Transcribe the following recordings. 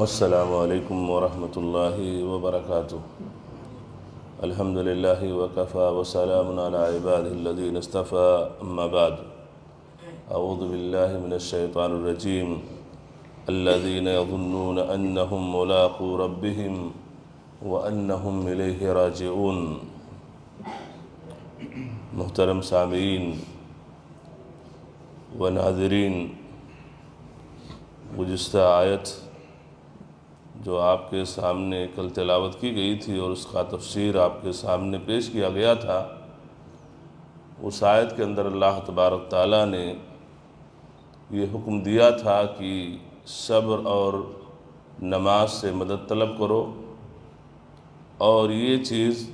السلام علیکم ورحمۃ اللہ وبرکاتہ۔ الحمد للہ وکفى وسلام علی عباده الذین اصطفى، اما بعد، اعوذ باللہ من الشیطان الرجیم، الذین یظنون انہم ملاقو ربہم وانہم الیہ راجعون۔ محترم سامعین و ناظرین، گزشتہ آیت جو آپ کے سامنے کل تلاوت کی گئی تھی اور اس کا تفسیر آپ کے سامنے پیش کیا گیا تھا، اس آیت کے اندر اللہ تبارک تعالیٰ نے یہ حکم دیا تھا کہ صبر اور نماز سے مدد طلب کرو، اور یہ چیز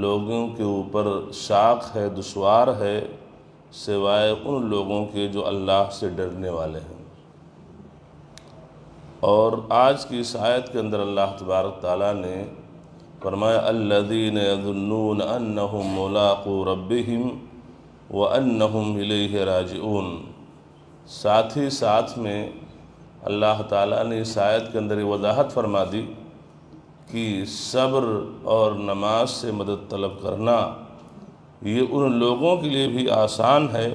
لوگوں کے اوپر شاق ہے، دشوار ہے، سوائے ان لوگوں کے جو اللہ سے ڈرنے والے ہیں۔ اور آج کی اس آیت کے اندر اللہ تبارک تعالیٰ نے فرمایا الذین یظنون انہم ملاقو ربہم وانہم الیہ راجعون۔ ساتھ ہی ساتھ میں اللہ تعالیٰ نے اس آیت کے اندر یہ وضاحت فرما دی کہ صبر اور نماز سے مدد طلب کرنا یہ ان لوگوں کے لیے بھی آسان ہے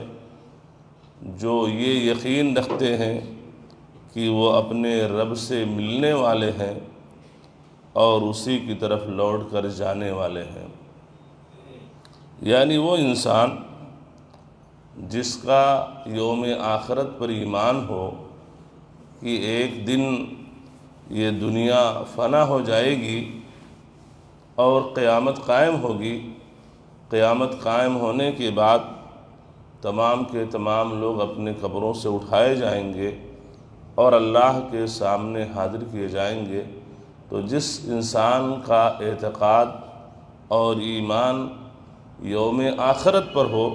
جو یہ یقین رکھتے ہیں کہ وہ اپنے رب سے ملنے والے ہیں اور اسی کی طرف لوٹ کر جانے والے ہیں۔ یعنی وہ انسان جس کا یوم آخرت پر ایمان ہو کہ ایک دن یہ دنیا فنا ہو جائے گی اور قیامت قائم ہوگی، قیامت قائم ہونے کے بعد تمام کے تمام لوگ اپنے قبروں سے اٹھائے جائیں گے اور اللہ کے سامنے حاضر کیے جائیں گے، تو جس انسان کا اعتقاد اور ایمان یوم آخرت پر ہو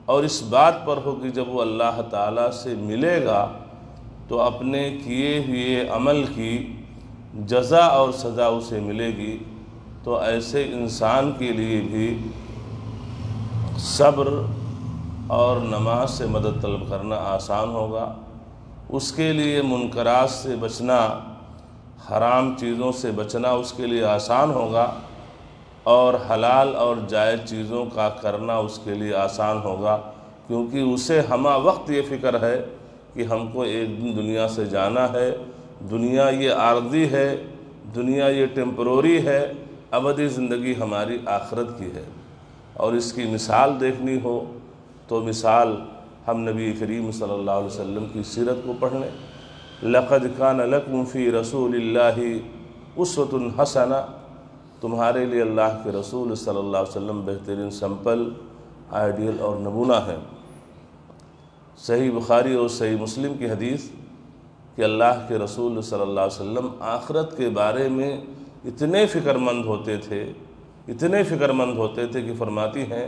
اور اس بات پر ہو کہ جب وہ اللہ تعالیٰ سے ملے گا تو اپنے کیے ہوئے عمل کی جزا اور سزا اسے ملے گی، تو ایسے انسان کے لیے بھی صبر اور نماز سے مدد طلب کرنا آسان ہوگا۔ اس کے لیے منکرات سے بچنا، حرام چیزوں سے بچنا اس کے لیے آسان ہوگا، اور حلال اور جائز چیزوں کا کرنا اس کے لیے آسان ہوگا، کیونکہ اسے ہمہ وقت یہ فکر ہے کہ ہم کو ایک دن دنیا سے جانا ہے، دنیا یہ عارضی ہے، دنیا یہ ٹیمپروری ہے، ابدی زندگی ہماری آخرت کی ہے۔ اور اس کی مثال دیکھنی ہو تو مثال ہم نبی کریم صلی اللہ علیہ وسلم کی سیرت کو پڑھ لیں۔ لَقَدْ كَانَ لَكُمْ فِي رَسُولِ اللَّهِ أُسْوَةٌ حَسَنَةٌ، تمہارے لیے اللہ کے رسول صلی اللہ علیہ وسلم بہترین سمپل، آئیڈیل اور نمونہ ہیں۔ صحیح بخاری اور صحیح مسلم کی حدیث کہ اللہ کے رسول صلی اللہ علیہ وسلم آخرت کے بارے میں اتنے فکر مند ہوتے تھے، اتنے فکر مند ہوتے تھے کہ فرماتی ہیں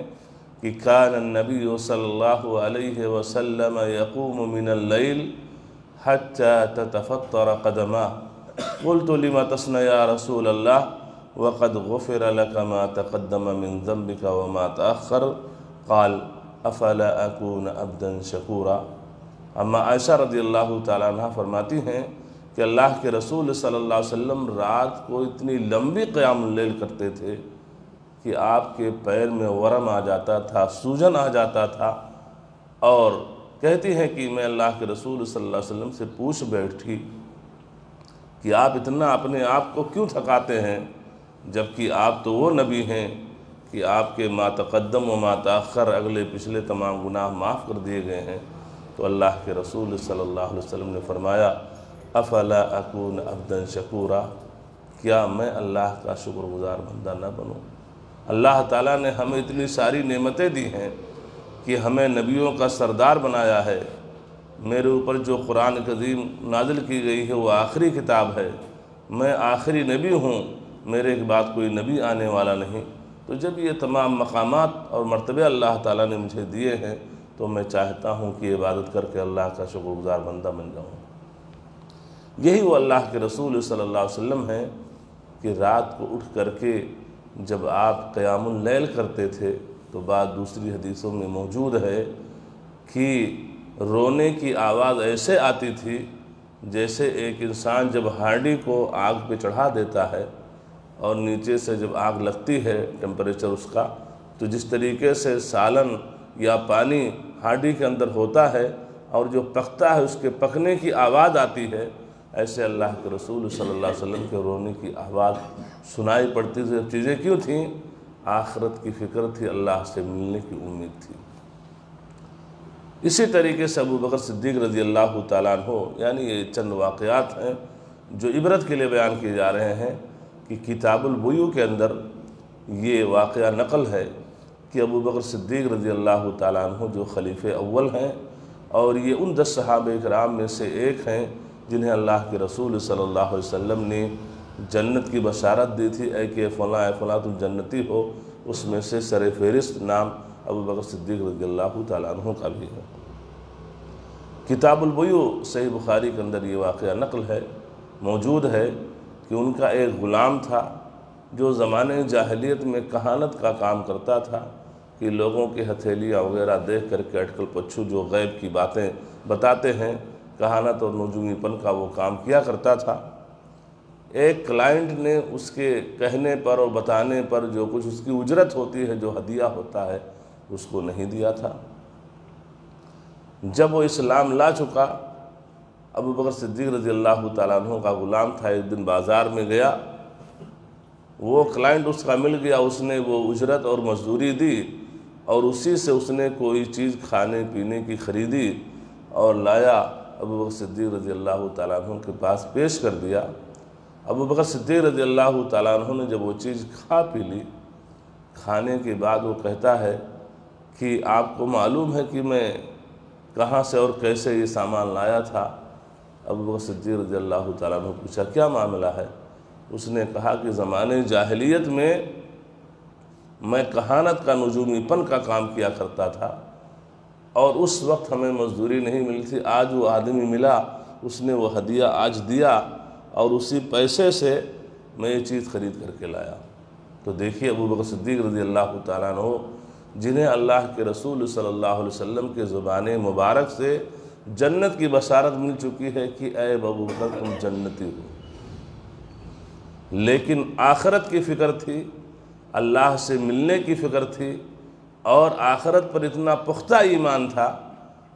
کہ کان النبی صلی اللہ علیہ وسلم یقوم من اللیل حتی تتفطر قدماه، قلت لما تصنع یا رسول اللہ وقد غفر لك ما تقدم من ذنبك وما تأخر، قال افلا اکون عبدا شکورا۔ اما عائشہ رضی اللہ تعالیٰ عنہ فرماتی ہیں کہ اللہ کے رسول صلی اللہ علیہ وسلم رات کو اتنی لمبی قیام اللیل کرتے تھے کہ آپ کے پیر میں ورم آ جاتا تھا، سوجن آ جاتا تھا، اور کہتی ہیں کہ میں اللہ کے رسول صلی اللہ علیہ وسلم سے پوچھ بیٹھی کہ آپ اتنا اپنے آپ کو کیوں تھکاتے ہیں، جبکہ آپ تو وہ نبی ہیں کہ آپ کے ما تقدم و ما تاخر، اگلے پچھلے تمام گناہ معاف کر دیے گئے ہیں۔ تو اللہ کے رسول صلی اللہ علیہ وسلم نے فرمایا افلا اکون عبدا شکورا، کیا میں اللہ کا شکر گزار بندہ نہ بنوں؟ اللہ تعالیٰ نے ہمیں اتنی ساری نعمتیں دی ہیں کہ ہمیں نبیوں کا سردار بنایا ہے۔ میرے اوپر جو قرآن عظیم نازل کی گئی ہے وہ آخری کتاب ہے، میں آخری نبی ہوں، میرے کے بعد کوئی نبی آنے والا نہیں۔ تو جب یہ تمام مقامات اور مرتبے اللہ تعالیٰ نے مجھے دیے ہیں تو میں چاہتا ہوں کہ عبادت کر کے اللہ کا شکر گزار بندہ بن جاؤں۔ یہی وہ اللہ کے رسول صلی اللہ علیہ وسلم ہیں کہ رات کو اٹھ کر کے جب آپ قیام اللیل کرتے تھے تو بعض دوسری حدیثوں میں موجود ہے کہ رونے کی آواز ایسے آتی تھی جیسے ایک انسان جب ہانڈی کو آگ پہ چڑھا دیتا ہے اور نیچے سے جب آگ لگتی ہے ٹیمپریچر اس کا، تو جس طریقے سے سالن یا پانی ہانڈی کے اندر ہوتا ہے اور جو پکتا ہے اس کے پکنے کی آواز آتی ہے، ایسے اللہ کے رسول صلی اللہ علیہ وسلم کے رونے کی آواز سنائی پڑتی تھی۔ چیزیں کیوں تھیں؟ آخرت کی فکر تھی، اللہ سے ملنے کی امید تھی۔ اسی طریقے سے ابو بکر صدیق رضی اللہ تعالیٰ عنہ، یعنی یہ چند واقعات ہیں جو عبرت کے لیے بیان کیے جا رہے ہیں کہ کتاب البیوع کے اندر یہ واقعہ نقل ہے کہ ابو بکر صدیق رضی اللہ تعالیٰ عنہ جو خلیفہ اول ہیں اور یہ ان 10 صحابہ کرام میں سے ایک ہیں جنہیں اللہ کے رسول صلی اللہ علیہ وسلم نے جنت کی بشارت دی تھی، کہ فلاں تم جنتی ہو، اس میں سے سر فہرست نام ابو بکر صدیق رضی اللہ تعالیٰ عنہ کا بھی ہے۔ کتاب البیوع صحیح بخاری کے اندر یہ واقعہ نقل ہے، موجود ہے کہ ان کا ایک غلام تھا جو زمانے جاہلیت میں کہانت کا کام کرتا تھا، کہ لوگوں کی ہتھیلیاں وغیرہ دیکھ کر کے اٹکل پچھو جو غیب کی باتیں بتاتے ہیں، کہانت اور نجومی پن کا وہ کام کیا کرتا تھا۔ ایک کلائنٹ نے اس کے کہنے پر اور بتانے پر جو کچھ اس کی اجرت ہوتی ہے، جو ہدیہ ہوتا ہے، اس کو نہیں دیا تھا۔ جب وہ اسلام لا چکا، ابو بکر صدیق رضی اللہ تعالیٰ عنہ کا غلام تھا، ایک دن بازار میں گیا، وہ کلائنٹ اس کا مل گیا، اس نے وہ اجرت اور مزدوری دی اور اسی سے اس نے کوئی چیز کھانے پینے کی خریدی اور لایا، ابو بکر صدیق رضی اللہ تعالیٰ عنہ کے پاس پیش کر دیا۔ ابو بکر صدیق رضی اللہ تعالیٰ عنہ نے جب وہ چیز کھا پی لی، کھانے کے بعد وہ کہتا ہے کہ آپ کو معلوم ہے کہ میں کہاں سے اور کیسے یہ سامان لایا تھا؟ ابو بکر صدیق رضی اللہ تعالیٰ عنہ پوچھا کیا معاملہ ہے؟ اس نے کہا کہ زمانے جاہلیت میں میں کہانت کا نجومی پن کا کام کیا کرتا تھا اور اس وقت ہمیں مزدوری نہیں ملی تھی، آج وہ آدمی ملا، اس نے وہ ہدیہ آج دیا اور اسی پیسے سے میں یہ چیز خرید کر کے لایا۔ تو دیکھیے ابو بکر صدیق رضی اللہ تعالیٰ عنہ جنہیں اللہ کے رسول صلی اللہ علیہ وسلم کے زبان مبارک سے جنت کی بشارت مل چکی ہے کہ اے ابو بکر تم جنتی ہو، لیکن آخرت کی فکر تھی، اللہ سے ملنے کی فکر تھی اور آخرت پر اتنا پختہ ایمان تھا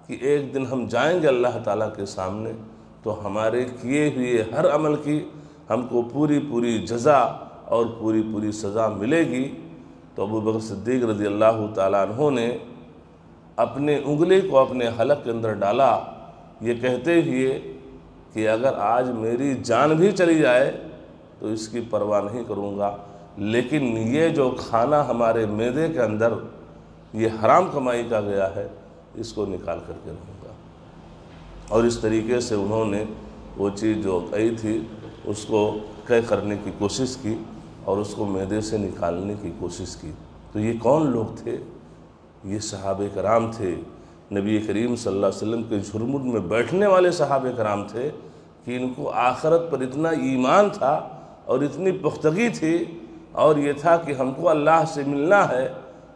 کہ ایک دن ہم جائیں گے اللہ تعالیٰ کے سامنے تو ہمارے کیے ہوئے ہر عمل کی ہم کو پوری جزا اور پوری سزا ملے گی۔ تو ابو بکر صدیق رضی اللہ تعالیٰ عنہ نے اپنے انگلی کو اپنے حلق کے اندر ڈالا، یہ کہتے ہوئے کہ اگر آج میری جان بھی چلی جائے تو اس کی پرواہ نہیں کروں گا، لیکن یہ جو کھانا ہمارے معدے کے اندر یہ حرام کمائی کا گیا ہے، اس کو نکال کر کے رہوں گا۔ اور اس طریقے سے انہوں نے وہ چیز جو کہی تھی اس کو طے کرنے کی کوشش کی اور اس کو معدے سے نکالنے کی کوشش کی۔ تو یہ کون لوگ تھے؟ یہ صحابہ کرام تھے، نبی کریم صلی اللہ علیہ وسلم کے جھرمٹ میں بیٹھنے والے صحابہ کرام تھے کہ ان کو آخرت پر اتنا ایمان تھا اور اتنی پختگی تھی اور یہ تھا کہ ہم کو اللہ سے ملنا ہے،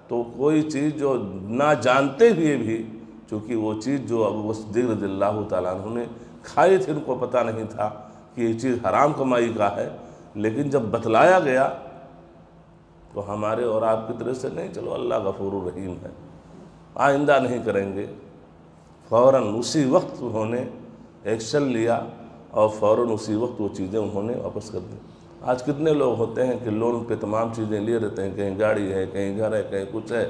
تو کوئی چیز جو نہ جانتے ہوئے بھی، چونکہ وہ چیز جو ابو بکر صدیق رضی اللہ تعالیٰ عنہ نے کھائی تھی ان کو پتہ نہیں تھا کہ یہ چیز حرام کمائی کا ہے، لیکن جب بتلایا گیا تو ہمارے اور آپ کی طرح سے نہیں، چلو اللہ غفور الرحیم ہے، آئندہ نہیں کریں گے، فوراً اسی وقت انہوں نے ایکشن لیا اور فوراً اسی وقت وہ چیزیں انہوں نے واپس کر دی۔ آج کتنے لوگ ہوتے ہیں کہ لون پہ تمام چیزیں لیے رہتے ہیں، کہیں گاڑی ہے، کہیں گھر ہے، کہیں کچھ ہے،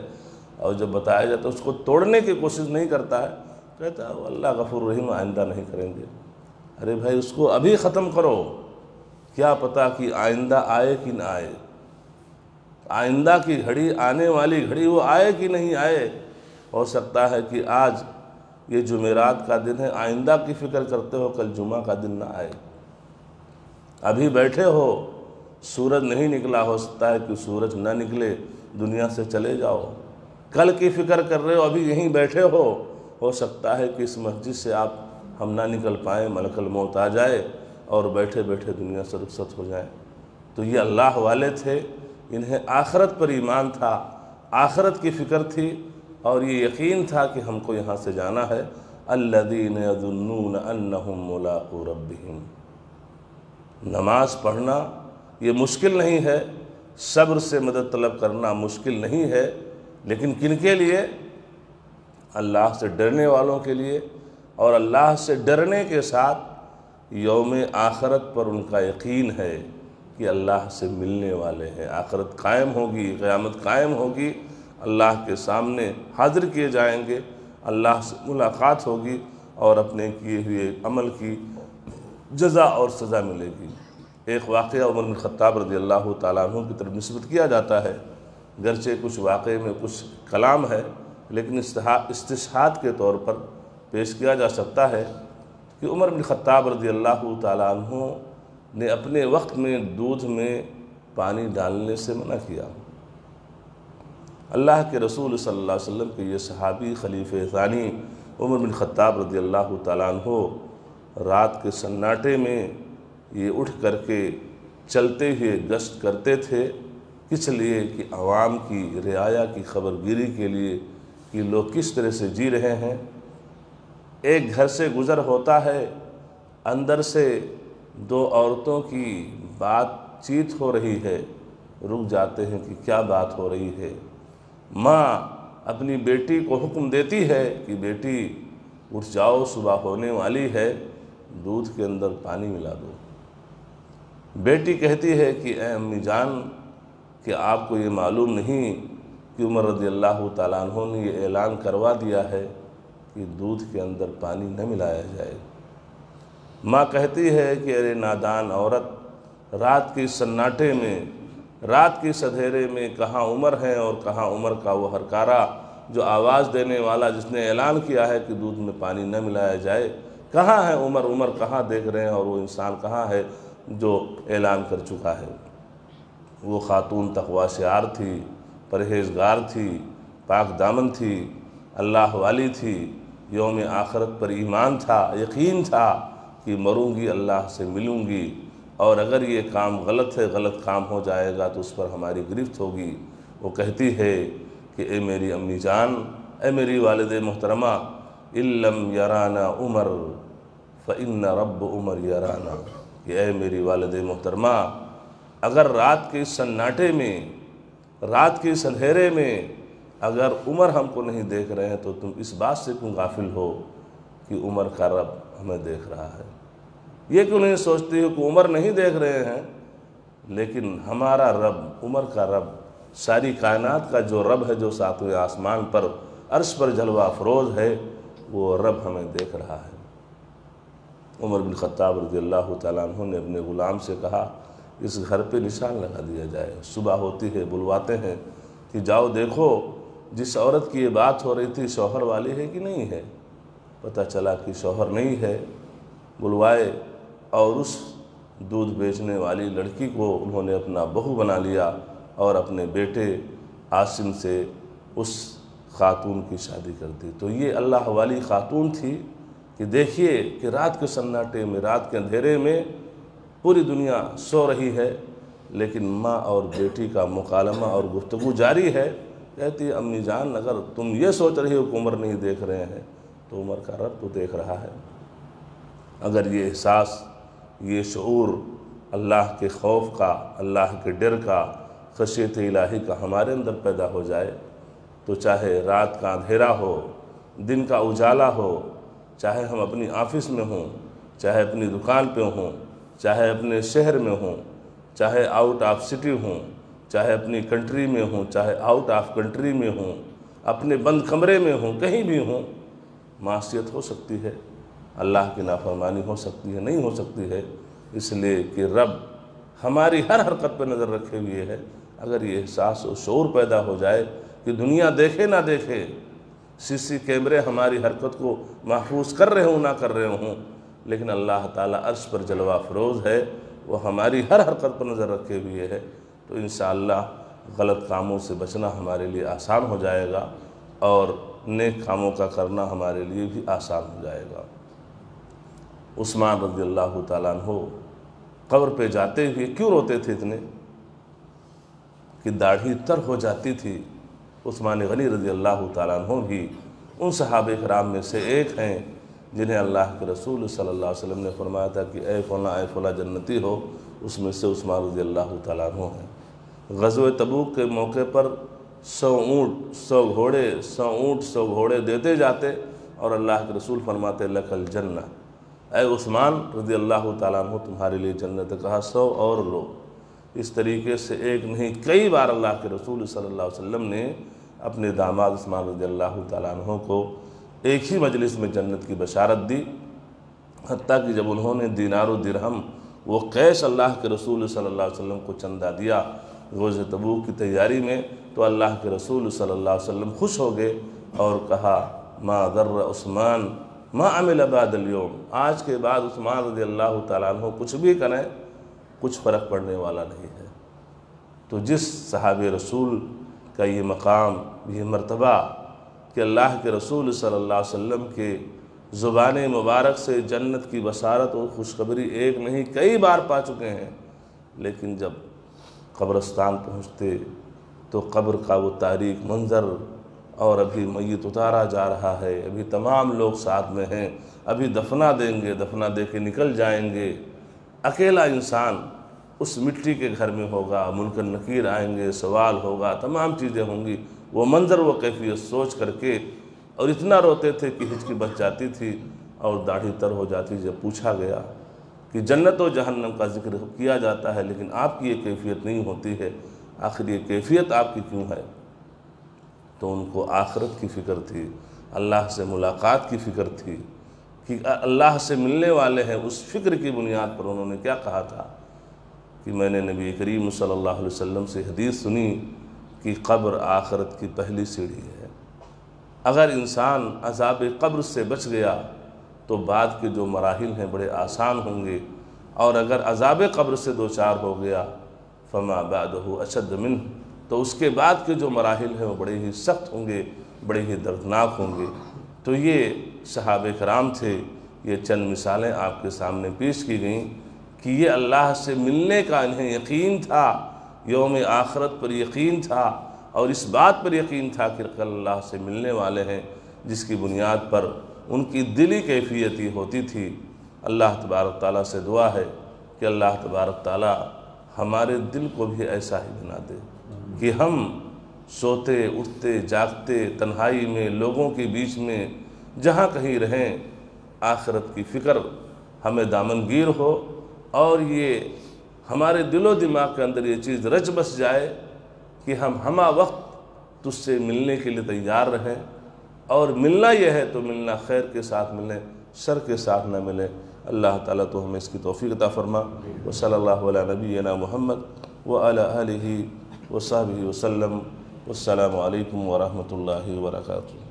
اور جب بتایا جاتا ہے اس کو توڑنے کی کوشش نہیں کرتا ہے، کہتا ہے اللہ غفور الرحیم آئندہ نہیں کریں گے۔ ارے بھائی اس کو ابھی ختم کرو، کیا پتہ کہ آئندہ آئے کہ نہ آئے، آئندہ کی گھڑی، آنے والی گھڑی وہ آئے کہ نہیں آئے۔ ہو سکتا ہے کہ آج یہ جمعرات کا دن ہے، آئندہ کی فکر کرتے ہو کل جمعہ کا دن نہ آئے، ابھی بیٹھے ہو، سورج نہیں نکلا، ہو سکتا ہے کہ سورج نہ نکلے، دنیا سے چلے جاؤ، کل کی فکر کر رہے ہو، ابھی یہیں بیٹھے ہو سکتا ہے کہ اس مسجد سے آپ ہم نہ نکل پائیں، ملک الموت آ جائے اور بیٹھے بیٹھے دنیا سے رخصت ہو جائیں۔ تو یہ اللہ والے تھے، انہیں آخرت پر ایمان تھا، آخرت کی فکر تھی اور یہ یقین تھا کہ ہم کو یہاں سے جانا ہے الذین یظنون انہم ملاقو ربہم۔ نماز پڑھنا یہ مشکل نہیں ہے، صبر سے مدد طلب کرنا مشکل نہیں ہے، لیکن کن کے لیے؟ اللہ سے ڈرنے والوں کے لیے، اور اللہ سے ڈرنے کے ساتھ یوم آخرت پر ان کا یقین ہے کہ اللہ سے ملنے والے ہیں، آخرت قائم ہوگی، قیامت قائم ہوگی، اللہ کے سامنے حاضر کیے جائیں گے، اللہ سے ملاقات ہوگی اور اپنے کیے ہوئے عمل کی جزا اور سزا ملے گی۔ ایک واقعہ عمر بن خطاب رضی اللہ تعالیٰ عنہ کی طرف نسبت کیا جاتا ہے، گرچہ کچھ واقعے میں کچھ کلام ہے، لیکن استشہاد کے طور پر پیش کیا جا سکتا ہے کہ عمر بن خطاب رضی اللہ تعالیٰ عنہ نے اپنے وقت میں دودھ میں پانی ڈالنے سے منع کیا۔ اللہ کے رسول صلی اللہ علیہ وسلم کے یہ صحابی خلیفہ ثانی عمر بن خطاب رضی اللہ تعالیٰ عنہ رات کے سناٹے میں یہ اٹھ کر کے چلتے ہوئے گشت کرتے تھے، کس لیے؟ کہ عوام کی رعایا کی خبرگیری کے لیے کہ لوگ کس طرح سے جی رہے ہیں۔ ایک گھر سے گزر ہوتا ہے، اندر سے دو عورتوں کی بات چیت ہو رہی ہے، رک جاتے ہیں کہ کیا بات ہو رہی ہے۔ ماں اپنی بیٹی کو حکم دیتی ہے کہ بیٹی اٹھ جاؤ، صبح ہونے والی ہے، دودھ کے اندر پانی ملا دو۔ بیٹی کہتی ہے کہ اے امی جان، کہ آپ کو یہ معلوم نہیں کہ عمر رضی اللہ تعالیٰ عنہ نے یہ اعلان کروا دیا ہے کہ دودھ کے اندر پانی نہ ملایا جائے۔ ماں کہتی ہے کہ ارے نادان عورت، رات کی سناٹے میں، رات کی سدھیرے میں کہاں عمر ہے اور کہاں عمر کا وہ ہرکارا جو آواز دینے والا جس نے اعلان کیا ہے کہ دودھ میں پانی نہ ملایا جائے، کہاں ہے عمر؟ عمر کہاں دیکھ رہے ہیں اور وہ انسان کہاں ہے جو اعلان کر چکا ہے؟ وہ خاتون تقوی شعار تھی، پرہیزگار تھی، پاک دامن تھی، اللہ والی تھی، یوم آخرت پر ایمان تھا، یقین تھا کہ مروں گی اللہ سے ملوں گی، اور اگر یہ کام غلط ہے، غلط کام ہو جائے گا تو اس پر ہماری گرفت ہوگی۔ وہ کہتی ہے کہ اے میری امی جان، اے میری والد محترمہ، ان لم یرانا عمر فإن رب عمر یرانا، کہ اے میری والد محترمہ، اگر رات کے سناٹے میں، رات کے سندھیرے میں اگر عمر ہم کو نہیں دیکھ رہے ہیں تو تم اس بات سے کیوں غافل ہو کہ عمر کا رب ہمیں دیکھ رہا ہے؟ یہ کیوں نہیں سوچتی ہو کہ عمر نہیں دیکھ رہے ہیں، لیکن ہمارا رب، عمر کا رب، ساری کائنات کا جو رب ہے، جو ساتویں آسمان پر عرش پر جلوہ افروز ہے، وہ رب ہمیں دیکھ رہا ہے۔ عمر بن خطاب رضی اللہ تعالیٰ عنہ نے اپنے غلام سے کہا اس گھر پہ نشان لگا دیا جائے۔ صبح ہوتی ہے، بلواتے ہیں کہ جاؤ دیکھو جس عورت کی یہ بات ہو رہی تھی شوہر والی ہے کہ نہیں ہے۔ پتہ چلا کہ شوہر نہیں ہے۔ بلوائے اور اس دودھ بیچنے والی لڑکی کو انہوں نے اپنا بہو بنا لیا اور اپنے بیٹے عاصم سے اس خاتون کی شادی کر دی۔ تو یہ اللہ والی خاتون تھی کہ دیکھیے کہ رات کے سناٹے میں، رات کے اندھیرے میں پوری دنیا سو رہی ہے، لیکن ماں اور بیٹی کا مکالمہ اور گفتگو جاری ہے۔ کہتی ہے امی جان، اگر تم یہ سوچ رہی ہو کہ عمر نہیں دیکھ رہے ہیں تو عمر کا رب تو دیکھ رہا ہے۔ اگر یہ احساس، یہ شعور اللہ کے خوف کا، اللہ کے ڈر کا، خشیت الہی کا ہمارے اندر پیدا ہو جائے تو چاہے رات کا اندھیرا ہو، دن کا اجالا ہو، چاہے ہم اپنی آفس میں ہوں، چاہے اپنی دکان پہ ہوں، چاہے اپنے شہر میں ہوں، چاہے آؤٹ آف سٹی ہوں، چاہے اپنی کنٹری میں ہوں، چاہے آؤٹ آف کنٹری میں ہوں، اپنے بند کمرے میں ہوں، کہیں بھی ہوں، معصیت ہو سکتی ہے، اللہ کی نافرمانی ہو سکتی ہے، نہیں ہو سکتی ہے، اس لیے کہ رب ہماری ہر حرکت پہ نظر رکھے ہوئے ہے۔ اگر یہ احساس و شعور پیدا ہو جائے کہ دنیا دیکھے نہ دیکھے، سی سی کیمرے ہماری حرکت کو محفوظ کر رہے ہوں نہ کر رہے ہوں، لیکن اللہ تعالیٰ عرش پر جلوہ افروز ہے، وہ ہماری ہر حرکت پر نظر رکھے ہوئے ہے، تو انشاءاللہ غلط کاموں سے بچنا ہمارے لیے آسان ہو جائے گا اور نیک کاموں کا کرنا ہمارے لیے بھی آسان ہو جائے گا۔ عثمان رضی اللہ تعالیٰ عنہ قبر پہ جاتے ہوئے کیوں روتے تھے اتنے؟ کہ داڑھی تر ہو جاتی تھی۔ عثمان غنی رضی اللہ تعالیٰ عنہ بھی ان صحابہ کرام میں سے ایک ہیں جنہیں اللہ کے رسول صلی اللہ علیہ وسلم نے فرمایا تھا کہ اے فلاں جنتی ہو، اس میں سے عثمان رضی اللہ تعالیٰ عنہ ہیں۔ غزوہ تبوک کے موقع پر 100 اونٹ 100 گھوڑے 100 اونٹ 100 گھوڑے دیتے جاتے اور اللہ کے رسول فرماتے لک الجنہ، اے عثمان رضی اللہ تعالیٰ عنہ تمہارے لیے جنت، کہا 100 اور لو۔ اس طریقے سے ایک نہیں کئی بار اللہ کے رسول صلی اللہ علیہ وسلم نے اپنے داماد عثمان رضی اللہ تعالیٰ عنہ کو ایک ہی مجلس میں جنت کی بشارت دی، حتیٰ کہ جب انہوں نے دینار و درہم وہ قیس اللہ کے رسول صلی اللہ علیہ وسلم کو چندہ دیا غزوہ تبوک کی تیاری میں، تو اللہ کے رسول صلی اللہ علیہ وسلم خوش ہو گئے اور کہا ما ضر عثمان ما عمل بعد اليوم، آج کے بعد عثمان رضی اللہ تعالیٰ عنہ کچھ بھی کریں کچھ فرق پڑنے والا نہیں ہے۔ تو جس صحابہ رسول کا یہ مقام، یہ مرتبہ کہ اللہ کے رسول صلی اللہ علیہ وسلم کے زبان مبارک سے جنت کی بشارت اور خوشخبری ایک نہیں کئی بار پا چکے ہیں، لیکن جب قبرستان پہنچتے تو قبر کا وہ تاریک منظر، اور ابھی میت اتارا جا رہا ہے، ابھی تمام لوگ ساتھ میں ہیں، ابھی دفنا دیں گے، دفنا دے کے نکل جائیں گے، اکیلا انسان اس مٹی کے گھر میں ہوگا، منکر نکیر آئیں گے، سوال ہوگا، تمام چیزیں ہوں گی، وہ منظر وہ کیفیت سوچ کر کے اور اتنا روتے تھے کہ ہچکی بچ جاتی تھی اور داڑھی تر ہو جاتی۔ جب پوچھا گیا کہ جنت و جہنم کا ذکر کیا جاتا ہے لیکن آپ کی یہ کیفیت نہیں ہوتی ہے، آخر یہ کیفیت آپ کی کیوں ہے؟ تو ان کو آخرت کی فکر تھی، اللہ سے ملاقات کی فکر تھی کہ اللہ سے ملنے والے ہیں۔ اس فکر کی بنیاد پر انہوں نے کیا کہا تھا کہ میں نے نبی کریم صلی اللہ علیہ وسلم سے حدیث سنی کہ قبر آخرت کی پہلی سیڑھی ہے، اگر انسان عذاب قبر سے بچ گیا تو بعد کے جو مراحل ہیں بڑے آسان ہوں گے، اور اگر عذاب قبر سے دوچار ہو گیا فما بعدہ اشد منہ، تو اس کے بعد کے جو مراحل ہیں وہ بڑے ہی سخت ہوں گے، بڑے ہی دردناک ہوں گے۔ تو یہ صحابہ کرام تھے، یہ چند مثالیں آپ کے سامنے پیش کی گئیں کہ یہ اللہ سے ملنے کا انہیں یقین تھا، یوم آخرت پر یقین تھا، اور اس بات پر یقین تھا کہ کل اللہ سے ملنے والے ہیں، جس کی بنیاد پر ان کی دلی کیفیت یہ ہوتی تھی۔ اللہ تبارک تعالیٰ سے دعا ہے کہ اللہ تبارک تعالیٰ ہمارے دل کو بھی ایسا ہی بنا دے کہ ہم سوتے اٹھتے جاگتے تنہائی میں لوگوں کے بیچ میں جہاں کہیں رہیں، آخرت کی فکر ہمیں دامنگیر ہو، اور یہ ہمارے دل و دماغ کے اندر یہ چیز رچ بس جائے کہ ہم ہمہ وقت تجھ سے ملنے کے لیے تیار رہیں، اور ملنا یہ ہے تو ملنا خیر کے ساتھ ملیں، شر کے ساتھ نہ ملیں۔ اللہ تعالیٰ تو ہمیں اس کی توفیق عطا فرما۔ وصلی اللہ علی نبینا محمد وعلی آلہ وصحبہ وسلم۔ والسلام علیکم ورحمۃ اللہ وبرکاتہ۔